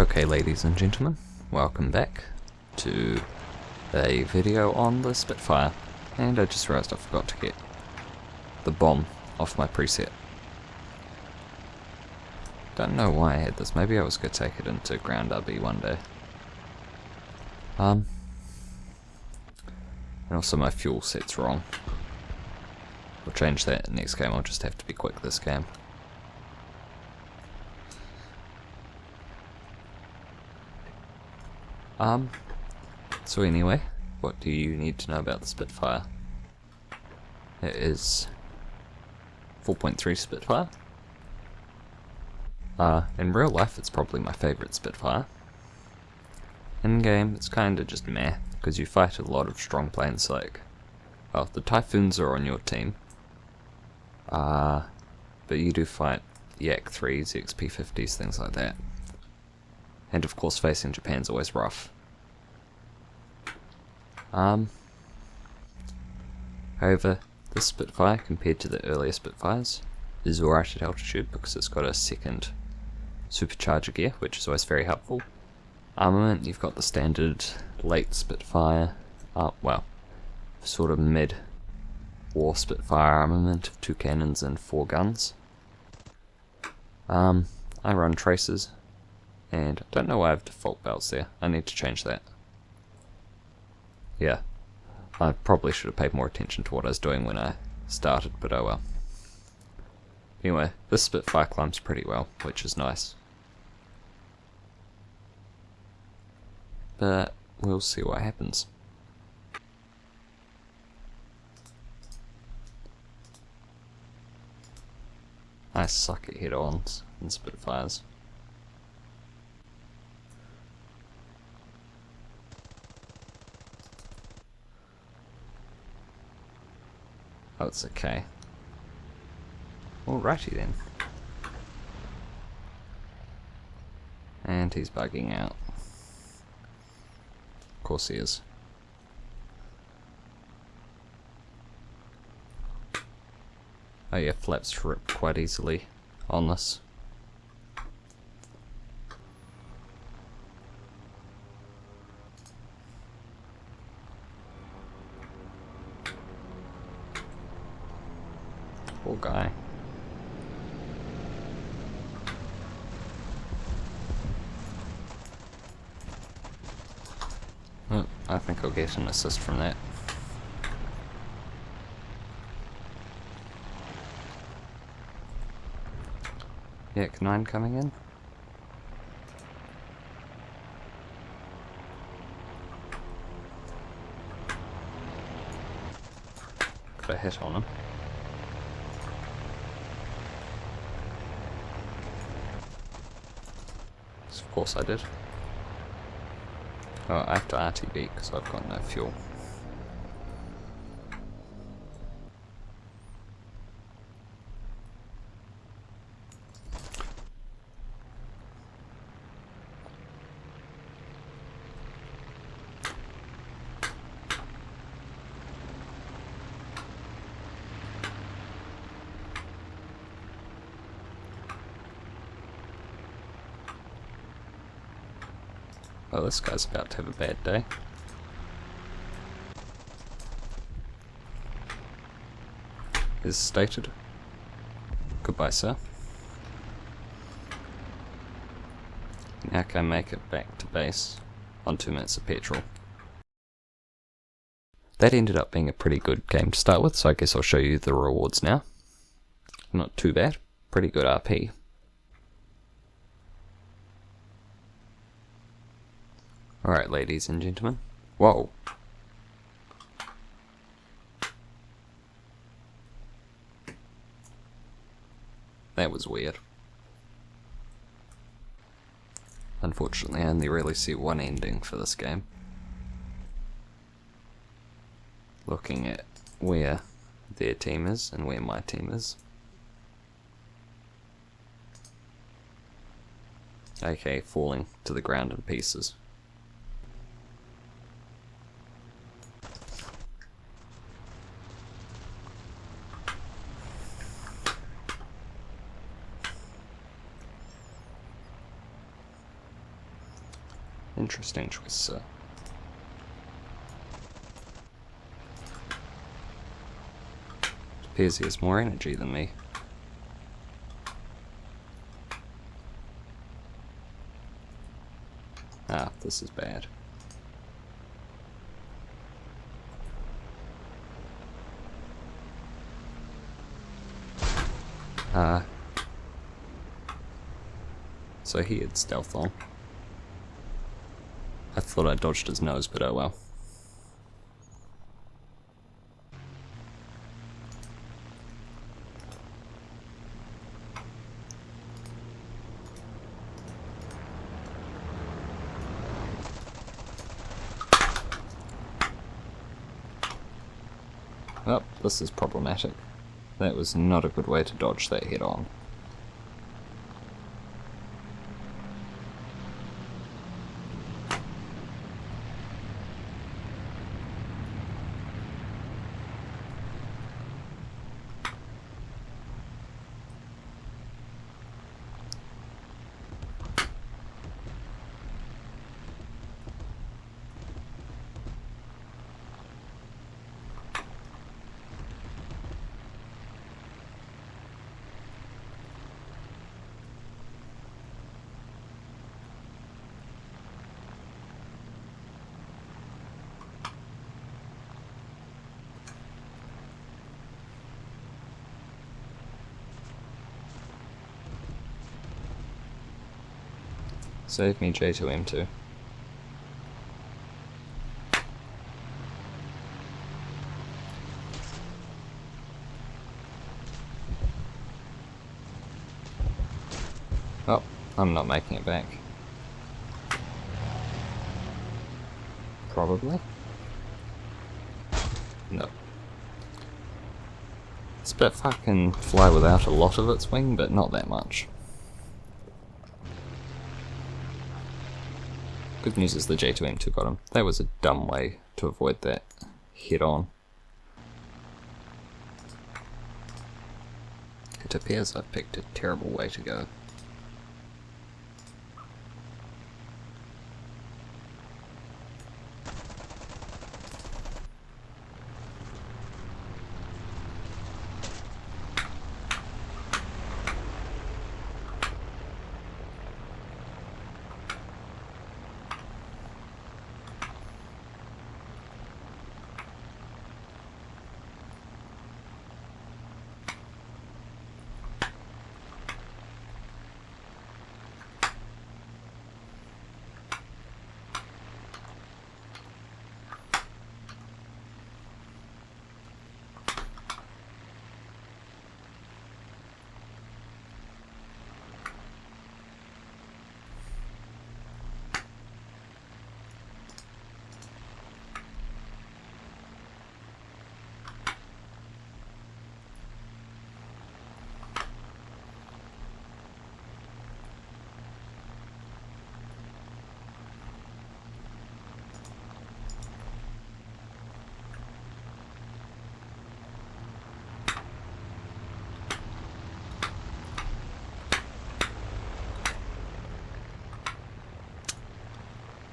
Okay, ladies and gentlemen, welcome back to a video on the Spitfire, and I just realised I forgot to get the bomb off my preset. Don't know why I had this, maybe I was going to take it into ground RB one day. And also my fuel set's wrong. We'll change that next game, I'll just have to be quick this game. So anyway, what do you need to know about the Spitfire? It is 4.3 Spitfire. In real life it's probably my favourite Spitfire. In game it's kinda just meh, because you fight a lot of strong planes like, well, the Typhoons are on your team. But you do fight the Yak 3s, the XP50s, things like that. And of course facing Japan's always rough. However, this Spitfire, compared to the earlier Spitfires, is alright at altitude because it's got a second supercharger gear, which is always very helpful. Armament, you've got the standard late Spitfire, well, sort of mid-war Spitfire armament of 2 cannons and 4 guns. I run tracers, and I don't know why I have default belts there. I need to change that. Yeah, I probably should have paid more attention to what I was doing when I started, but oh well. Anyway, this Spitfire climbs pretty well, which is nice. But we'll see what happens. I suck at head-ons in Spitfires. Oh, it's okay. Alrighty then. And he's bugging out. Of course he is. Oh yeah, flaps rip quite easily on this. Poor guy. Oh, I think I'll get an assist from that. Yak 9 coming in. Got a hit on him. Of course I did. Oh, I have to RTB because I've got no fuel. Oh, this guy's about to have a bad day. Is stated. Goodbye, sir. Now can I make it back to base on 2 minutes of petrol. That ended up being a pretty good game to start with, so I guess I'll show you the rewards now. Not too bad. Pretty good RP. Alright, ladies and gentlemen. Whoa. That was weird. Unfortunately, I only really see one ending for this game. Looking at where their team is and where my team is. Okay, falling to the ground in pieces. Interesting choice, sir. It appears he has more energy than me. Ah, this is bad. So he had stealth on. I thought I dodged his nose, but oh well. Oh, this is problematic. That was not a good way to dodge that head on. Save me J2M2. Oh, I'm not making it back. Probably? No. Spitfire can fly without a lot of its wing, but not that much. Good news is the J2M2 got him. That was a dumb way to avoid that head-on. It appears I've picked a terrible way to go.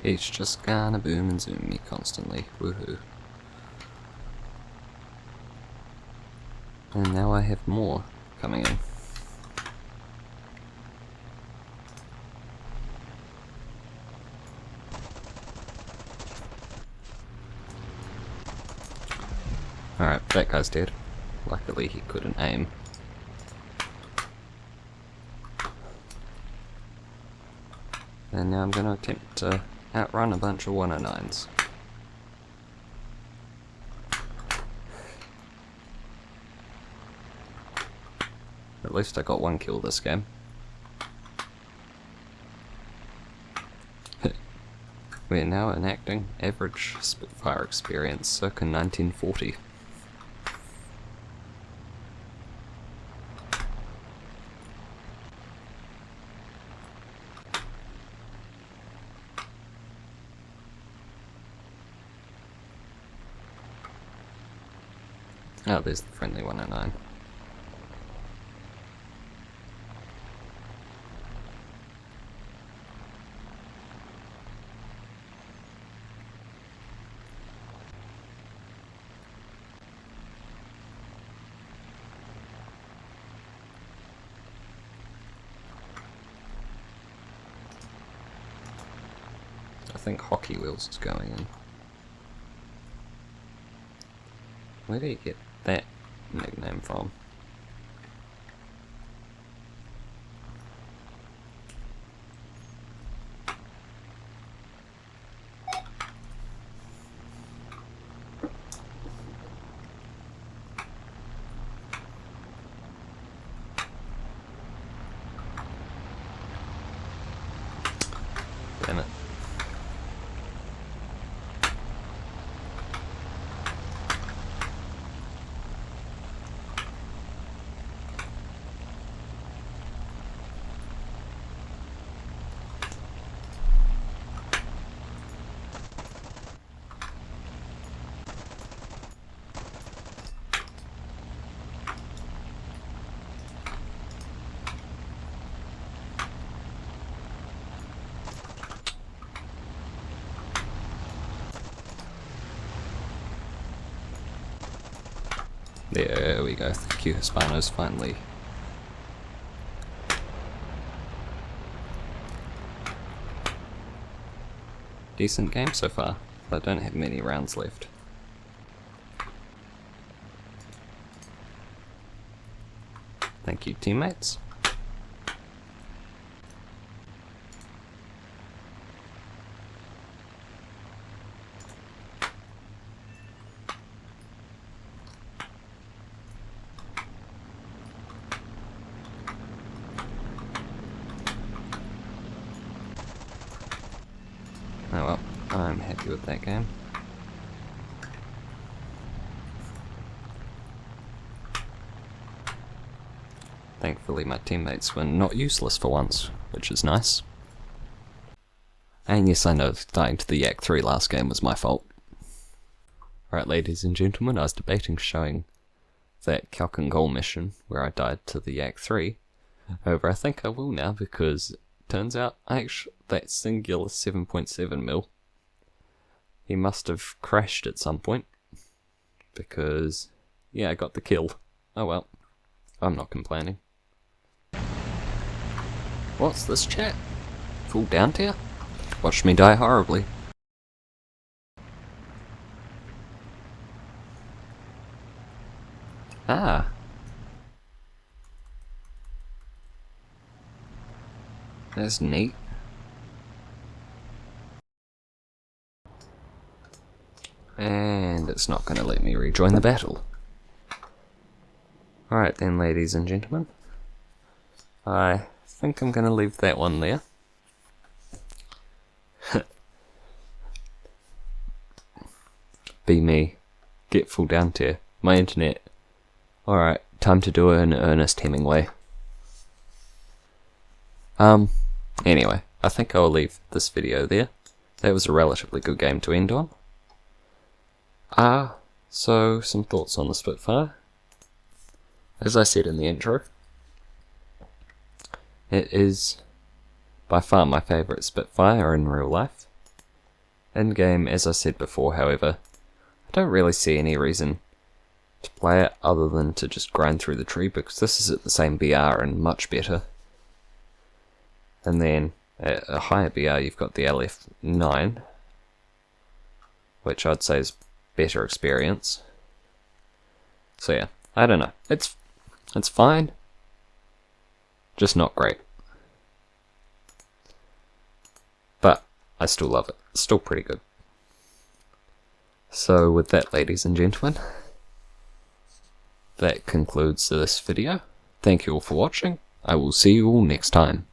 It's just gonna boom and zoom me constantly, woohoo. And now I have more coming in. Alright, that guy's dead. Luckily he couldn't aim. And now I'm gonna attempt to outrun a bunch of 109s. At least I got one kill this game. We're now enacting average Spitfire experience circa 1940. Oh, there's the friendly 109. I think Hockey Wheels is going in. Where do you get that nickname from? Damn it. There we go, thank you Hispanos, finally. Decent game so far, but I don't have many rounds left. Thank you teammates. Oh well, I'm happy with that game. Thankfully my teammates were not useless for once, which is nice. And yes, I know dying to the Yak 3 last game was my fault. Right, ladies and gentlemen, I was debating showing that Calc and Goal mission where I died to the Yak 3. However, I think I will now because turns out that singular 7.7 mil, he must have crashed at some point, because, yeah, I got the kill. Oh well, I'm not complaining. What's this chat? Full down tier? Watch me die horribly. Ah. That's neat. And it's not going to let me rejoin the battle. Alright then, ladies and gentlemen. I think I'm going to leave that one there. Be me. Get full down tier. My internet. Alright, time to do an Ernest Hemingway. Anyway, I think I'll leave this video there. That was a relatively good game to end on. So some thoughts on the Spitfire. As I said in the intro, it is by far my favourite Spitfire in real life. In game, as I said before, however, I don't really see any reason to play it other than to just grind through the tree, because this is at the same BR and much better. And then at a higher BR you've got the LF9, which I'd say is better experience. So yeah, I don't know. It's fine, just not great. But I still love it. It's still pretty good. So with that, ladies and gentlemen, that concludes this video. Thank you all for watching. I will see you all next time.